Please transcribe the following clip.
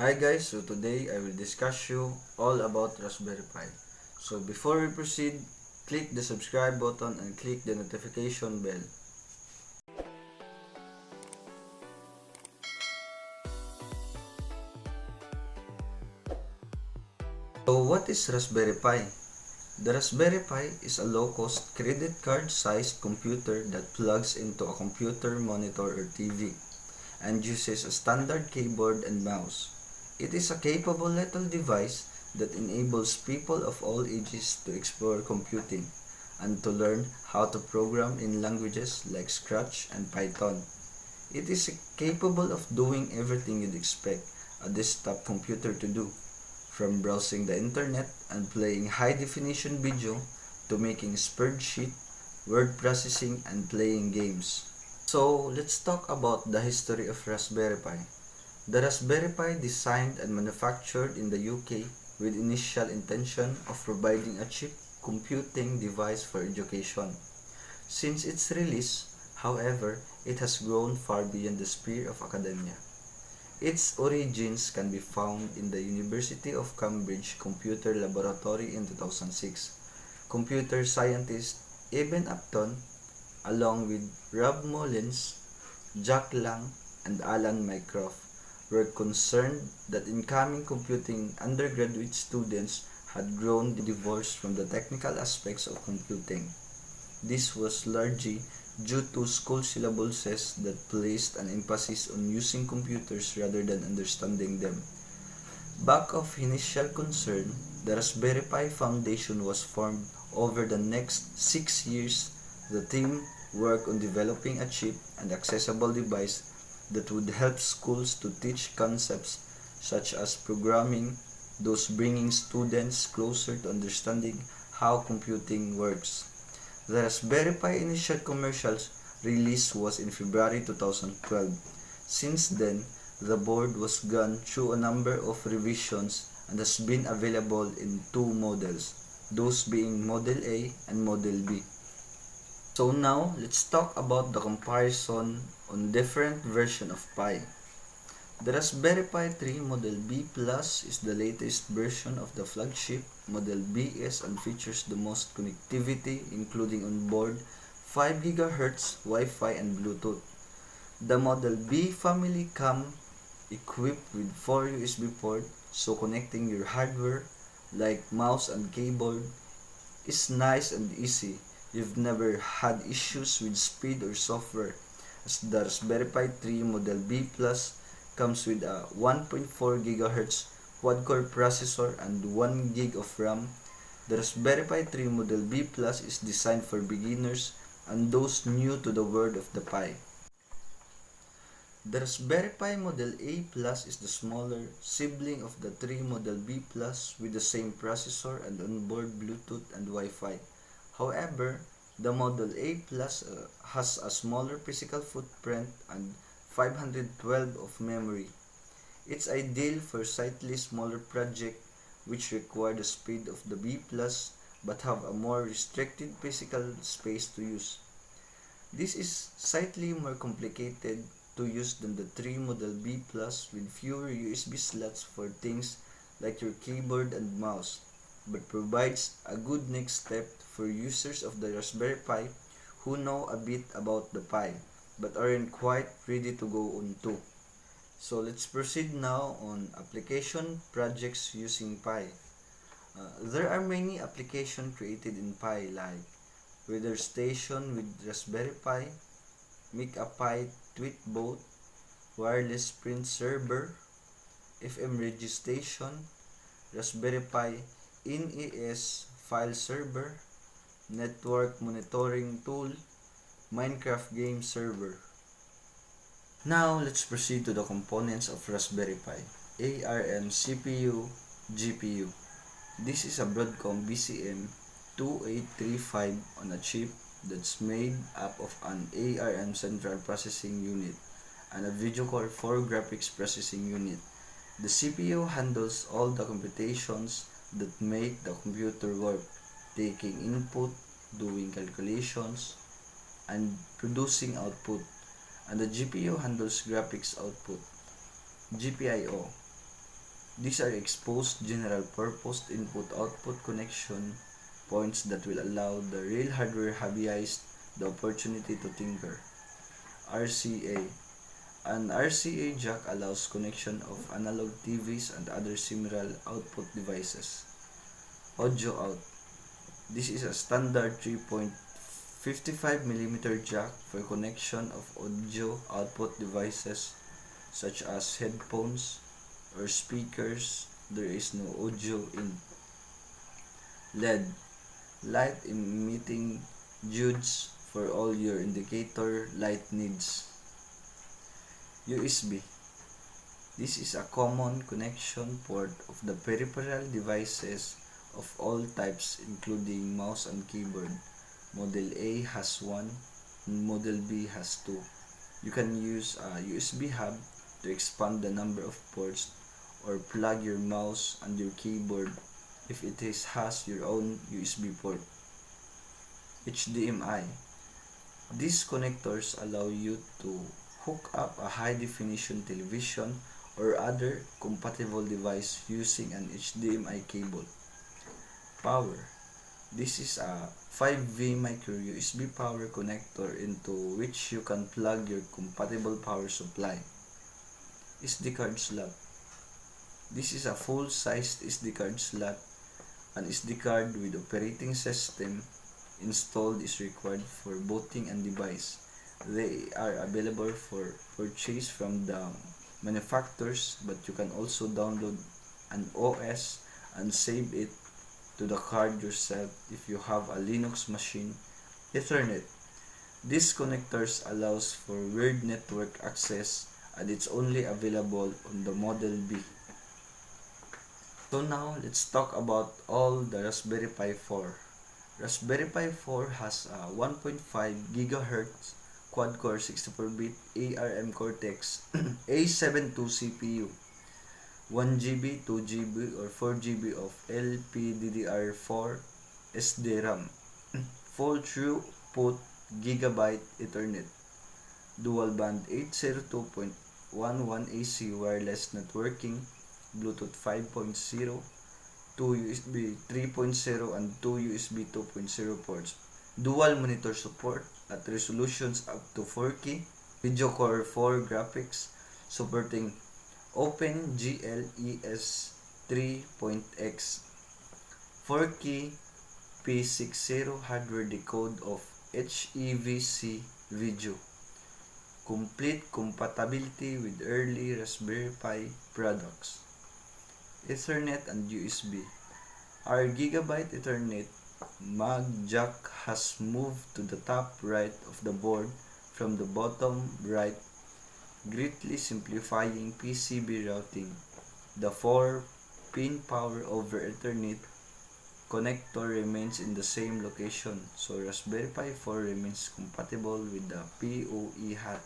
Hi guys, so today I will discuss you all about Raspberry Pi. So before we proceed, click the subscribe button and click the notification bell. So what is Raspberry Pi? The Raspberry Pi is a low-cost credit card-sized computer that plugs into a computer monitor or TV and uses a standard keyboard and mouse. It is a capable little device that enables people of all ages to explore computing and to learn how to program in languages like Scratch and Python. It is capable of doing everything you'd expect a desktop computer to do, from browsing the internet and playing high-definition video to making spreadsheet, word processing, and playing games. So, let's talk about the history of Raspberry Pi. The Raspberry Pi designed and manufactured in the UK with initial intention of providing a cheap computing device for education. Since its release, however, it has grown far beyond the sphere of academia. Its origins can be found in the University of Cambridge Computer Laboratory in 2006. Computer scientist Eben Upton, along with Rob Mullins, Jack Lang, and Alan Mycroft, were concerned that incoming computing undergraduate students had grown divorced from the technical aspects of computing. This was largely due to school syllabuses that placed an emphasis on using computers rather than understanding them. Back of initial concern, the Raspberry Pi Foundation was formed over the next 6 years. The team worked on developing a cheap and accessible device that would help schools to teach concepts such as programming, thus bringing students closer to understanding how computing works. The Raspberry Pi initial commercial release was in February 2012. Since then, the board was gone through a number of revisions and has been available in two models, those being Model A and Model B. So now, let's talk about the comparison on different version of Pi. The Raspberry Pi 3 Model B Plus is the latest version of the flagship. Model B is and features the most connectivity, including onboard 5 GHz Wi-Fi and Bluetooth. The Model B family comes equipped with 4 USB ports, so connecting your hardware like mouse and keyboard is nice and easy. You've never had issues with speed or software, as the Raspberry Pi 3 Model B Plus comes with a 1.4 GHz quad-core processor and 1 GB of RAM. The Raspberry Pi 3 Model B Plus is designed for beginners and those new to the world of the Pi. The Raspberry Pi Model A Plus is the smaller sibling of the 3 Model B Plus with the same processor and onboard Bluetooth and Wi-Fi. However, the Model A Plus has a smaller physical footprint and 512 of memory. It's ideal for slightly smaller projects which require the speed of the B Plus but have a more restricted physical space to use. This is slightly more complicated to use than the 3 Model B Plus with fewer USB slots for things like your keyboard and mouse, but provides a good next step for users of the Raspberry Pi who know a bit about the Pi but aren't quite ready to go on to. So let's proceed now on application projects using Pi. There are many applications created in Pi like weather station with Raspberry Pi, make a Pi tweet bot, wireless print server, FM radio station, Raspberry Pi NES file server, network monitoring tool, Minecraft game server. Now, let's proceed to the components of Raspberry Pi. ARM CPU, GPU. This is a Broadcom BCM 2835 on a chip that's made up of an ARM Central Processing Unit and a Video Core 4 Graphics Processing Unit. The CPU handles all the computations that make the computer work, taking input, doing calculations, and producing output, and the GPU handles graphics output, GPIO. These are exposed general-purpose input-output connection points that will allow the real hardware hobbyist the opportunity to tinker. RCA. An RCA jack allows connection of analog TVs and other similar output devices. Audio out. This is a standard 3.55mm jack for connection of audio output devices such as headphones or speakers. There is no audio in. LED. Light emitting diodes for all your indicator light needs. USB. This is a common connection port of the peripheral devices of all types including mouse and keyboard. Model A has 1 and Model B has 2. You can use a USB hub to expand the number of ports or plug your mouse and your keyboard if it has your own USB port. HDMI. These connectors allow you to hook up a high-definition television or other compatible device using an HDMI cable. Power. This is a 5V micro USB power connector into which you can plug your compatible power supply. SD card slot. This is a full-sized SD card slot. An SD card with operating system installed is required for booting and device. They are available for purchase from the manufacturers, but you can also download an OS and save it to the card yourself if you have a Linux machine. Ethernet. These connectors allows for wired network access and it's only available on the Model B. So now let's talk about all the Raspberry Pi 4. Raspberry Pi 4 has a 1.5 GHz quad-core 64-bit ARM Cortex A72 CPU, 1GB, 2GB, or 4GB of LPDDR4 SDRAM, full throughput Gigabit Ethernet, dual band 802.11 AC wireless networking, Bluetooth 5.0, 2 USB 3.0 and 2 USB 2.0 ports, dual monitor support at resolutions up to 4K, Video Core 4 graphics supporting OpenGL ES3.x, 4K P60 hardware decode of HEVC video, complete compatibility with early Raspberry Pi products. Ethernet and USB. Our Gigabit Ethernet mag jack has moved to the top right of the board from the bottom right, greatly simplifying PCB routing. The 4-pin power over Ethernet connector remains in the same location, so Raspberry Pi 4 remains compatible with the PoE hat